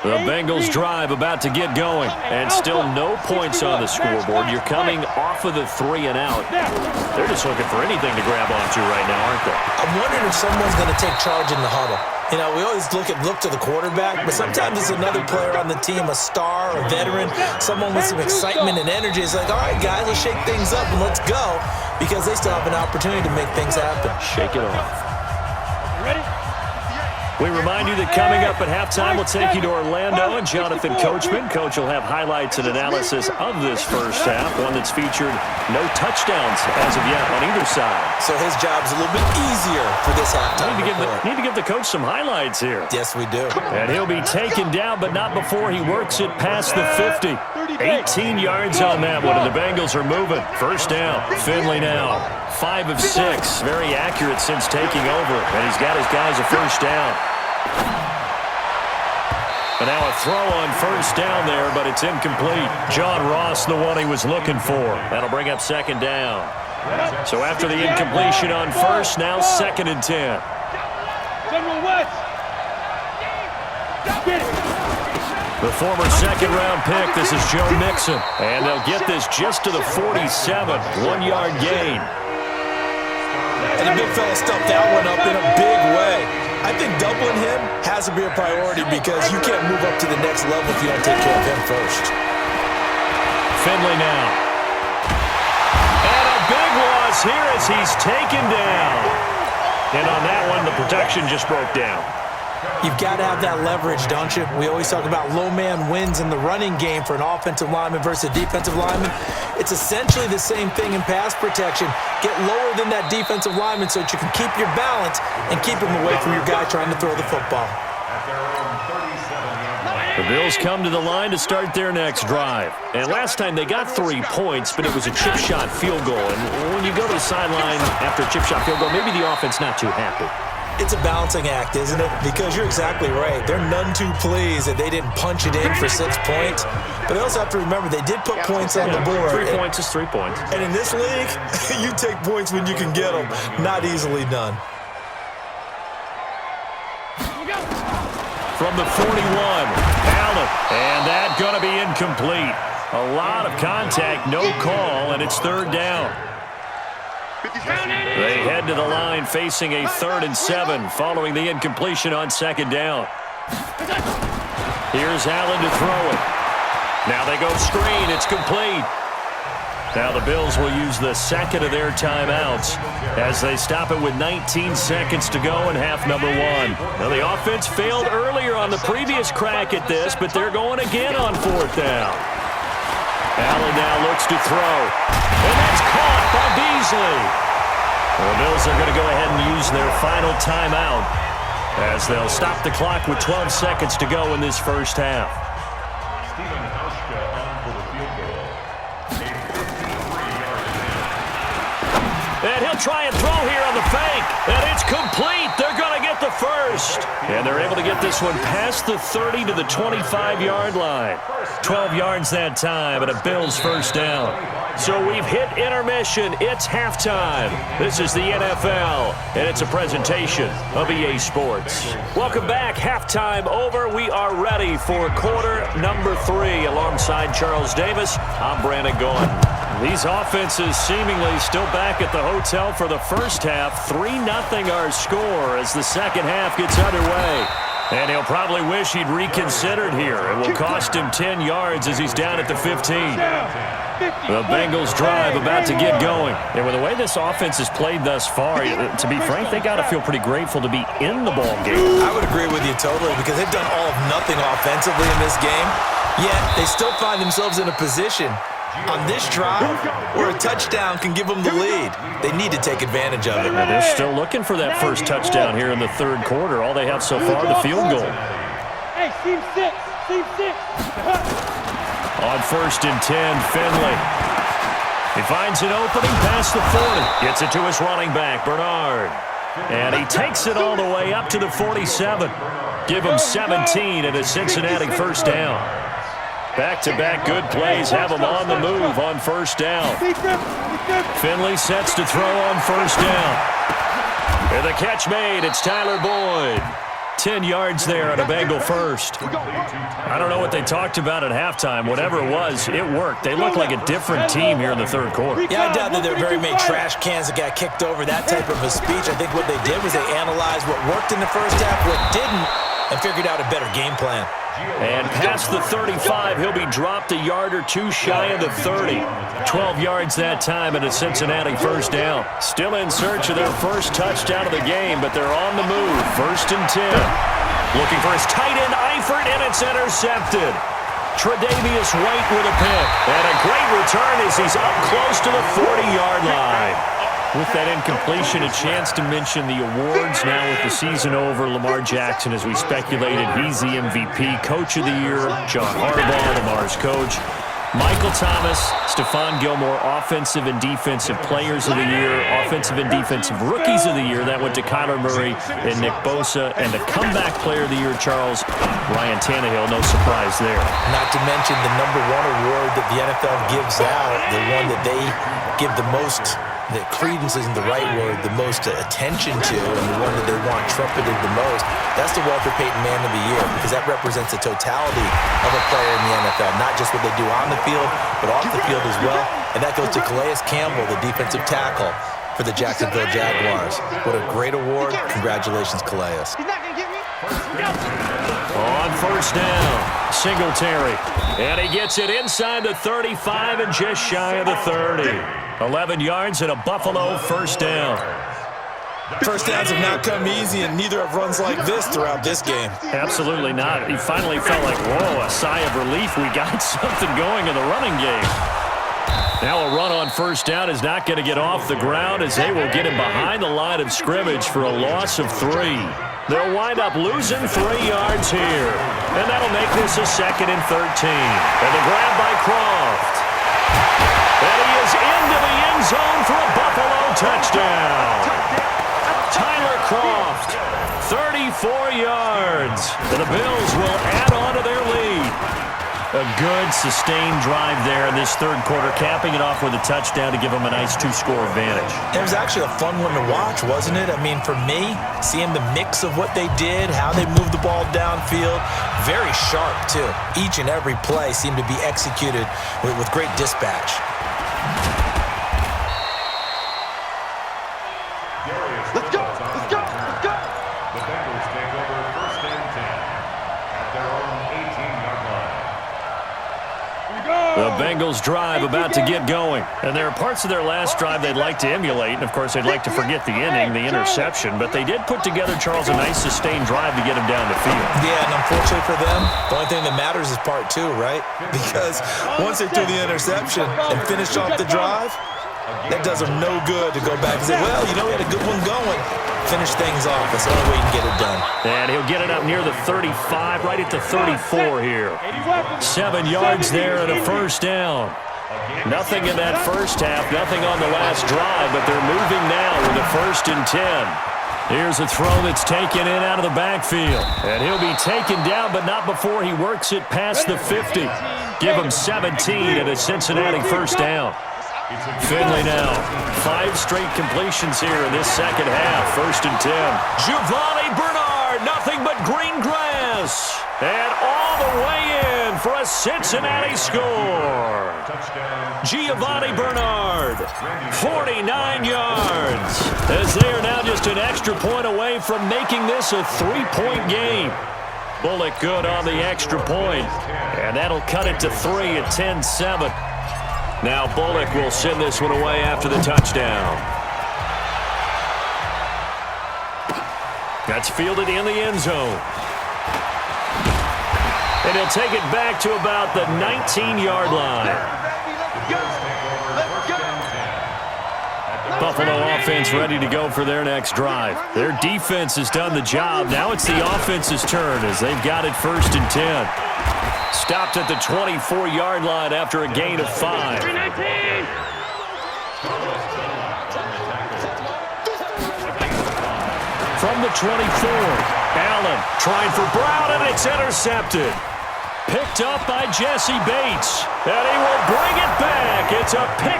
The Bengals drive about to get going, and still no points on the scoreboard. You're coming off of the 3 and out. They're just looking for anything to grab onto right now, aren't they? I'm wondering if someone's going to take charge in the huddle. You know, we always look to the quarterback, but sometimes it's another player on the team, a star, a veteran, someone with some excitement and energy. It's like, all right, guys, let's shake things up and let's go, because they still have an opportunity to make things happen. Shake it off. Ready? We remind you that coming up at halftime, we'll take you to Orlando and Jonathan Coachman. Coach will have highlights and analysis of this first half, one that's featured no touchdowns as of yet on either side. So his job's a little bit easier for this halftime. Need to give the coach some highlights here. Yes, we do. And he'll be taken down, but not before he works it past the 50. 18 yards on that one, and the Bengals are moving. First down. Finley now. 5 of 6. Very accurate since taking over, and he's got his guys a first down. And now a throw on first down there, but it's incomplete. John Ross, the one he was looking for. That'll bring up second down. So after the incompletion on first, now 2nd and 10. General West. The former second-round pick, this is Joe Mixon. And they'll get this just to the 47. 1-yard gain. And the big fella stuffed that one up in a big way. I think doubling him has to be a priority because you can't move up to the next level if you don't take care of him first. Finley now. And a big loss here as he's taken down. And on that one, the protection just broke down. You've got to have that leverage, don't you? We always talk about low man wins in the running game for an offensive lineman versus a defensive lineman. It's essentially the same thing in pass protection. Get lower than that defensive lineman so that you can keep your balance and keep him away from your guy trying to throw the football. The Bills come to the line to start their next drive. And last time they got 3 points, but it was a chip shot field goal. And when you go to the sideline after a chip shot field goal, maybe the offense not too happy. It's a balancing act, isn't it? Because you're exactly right. They're none too pleased that they didn't punch it in for 6 points. But they also have to remember they did put points on the board. 3 points is 3 points. And in this league, you take points when you can get them. Not easily done. From the 41, Allen. And that going to be incomplete. A lot of contact, no call, and it's 3rd down. They head to the line facing a 3rd and 7 following the incompletion on 2nd down. Here's Allen to throw it. Now they go screen. It's complete. Now the Bills will use the 2nd of their timeouts as they stop it with 19 seconds to go in half number 1. Now the offense failed earlier on the previous crack at this, but they're going again on 4th down. Allen now looks to throw. And that's caught by Beasley. The Bills are going to go ahead and use their final timeout as they'll stop the clock with 12 seconds to go in this first half. And he'll try and throw here on the fake. And it's complete. They're going to get the first. And they're able to get this one past the 30 to the 25-yard line. 12 yards that time and a Bills first down. So we've hit intermission. It's halftime. This is the NFL, and it's a presentation of EA Sports. Welcome back. Halftime over. We are ready for quarter number 3. Alongside Charles Davis, I'm Brandon Gaughan. These offenses seemingly still back at the hotel for the first half. 3-0 our score as the second half gets underway. And he'll probably wish he'd reconsidered here. It will cost him 10 yards as he's down at the 15. The Bengals drive about to get going. And with the way this offense has played thus far, to be frank, they got to feel pretty grateful to be in the ball game. I would agree with you totally because they've done all of nothing offensively in this game, yet they still find themselves in a position on this drive where a touchdown can give them the lead. They need to take advantage of it. And they're still looking for that first touchdown here in the 3rd quarter. All they have so far, the field goal. Hey, team 6. On 1st and 10, Finley. He finds an opening past the 40. Gets it to his running back, Bernard. And he takes it all the way up to the 47. Give him 17 and a Cincinnati first down. Back-to-back good plays have him on the move on first down. Finley sets to throw on first down. And the catch made. It's Tyler Boyd. 10 yards there on a Bengal first. I don't know what they talked about at halftime. Whatever it was, it worked. They look like a different team here in the third quarter. Yeah, I doubt that there were very many trash cans that got kicked over, that type of a speech. I think what they did was they analyzed what worked in the first half, what didn't, and figured out a better game plan. And past the 35, he'll be dropped a yard or two shy of the 30. 12 yards that time and a Cincinnati first down. Still in search of their first touchdown of the game, but they're on the move. 1st and 10. Looking for his tight end, Eifert, and it's intercepted. Tre'Davious White with a pick. And a great return as he's up close to the 40-yard line. With that incompletion, a chance to mention the awards now with the season over. Lamar Jackson, as we speculated, he's the MVP. Coach of the Year, John Harbaugh, Lamar's coach. Michael Thomas, Stephon Gilmore, Offensive and Defensive Players of the Year, Offensive and Defensive Rookies of the Year. That went to Kyler Murray and Nick Bosa. And the Comeback Player of the Year, Charles, Ryan Tannehill. No surprise there. Not to mention the #1 award that the NFL gives out, the one that they give the most, that credence isn't the right word, the most attention to, and the one that they want trumpeted the most. That's the Walter Payton Man of the Year, because that represents the totality of a player in the NFL, not just what they do on the field, but off the field as well. And that goes to Calais Campbell, the defensive tackle for the Jacksonville Jaguars. What a great award. Congratulations, Calais. He's not going to get me. On first down, Singletary. And he gets it inside the 35 and just shy of the 30. 11 yards and a Buffalo first down. First downs have not come easy, and neither have runs like this throughout this game. Absolutely not. He finally felt like, whoa, a sigh of relief. We got something going in the running game. Now a run on first down is not going to get off the ground as they will get him behind the line of scrimmage for a loss of 3. They'll wind up losing 3 yards here. And that'll make this a 2nd and 13. And the grab by Croft. And he is into the end zone for a Buffalo touchdown. Tyler Croft, 34 yards. And the Bills will add on to their lead. A good, sustained drive there in this third quarter, capping it off with a touchdown to give them a nice 2-score advantage. It was actually a fun one to watch, wasn't it? I mean, for me, seeing the mix of what they did, how they moved the ball downfield, very sharp, too. Each and every play seemed to be executed with great dispatch. Let's go. Let's go. Let's go. The Bengals take over 1st and 10 at their own 18-yard line. The Bengals drive about to get going. And there are parts of their last drive they'd like to emulate. And, of course, they'd like to forget the ending, the interception. But they did put together, Charles, a nice sustained drive to get him down the field. Yeah, and unfortunately for them, the only thing that matters is part 2, right? Because once they threw the interception and finished off the drive, that does them no good to go back and say, well, you know, we had a good one going. Finish things off. That's the only way you can get it done. And he'll get it up near the 35, right at the 34 here. 7 yards there and a first down. Nothing in that first half, nothing on the last drive, but they're moving now with a 1st and 10. Here's a throw that's taken in out of the backfield. And he'll be taken down, but not before he works it past the 50. Give him 17 and a Cincinnati first down. Finley now. 5 straight completions here in this second half. 1st and 10. Giovanni Bernard, nothing but green grass. And all the way in for a Cincinnati score. Giovanni Bernard, 49 yards. As they are now just an extra point away from making this a 3-point game. Bullock good on the extra point. And that'll cut it to 3 at 10-7. Now Bullock will send this one away after the touchdown. That's fielded in the end zone. And he'll take it back to about the 19-yard line. Buffalo offense ready to go for their next drive. Their defense has done the job. Now it's the offense's turn as they've got it 1st and 10. Stopped at the 24-yard line after a gain of 5. From the 24, Allen trying for Brown, and it's intercepted. Picked up by Jesse Bates, and he will bring it back. It's a pick.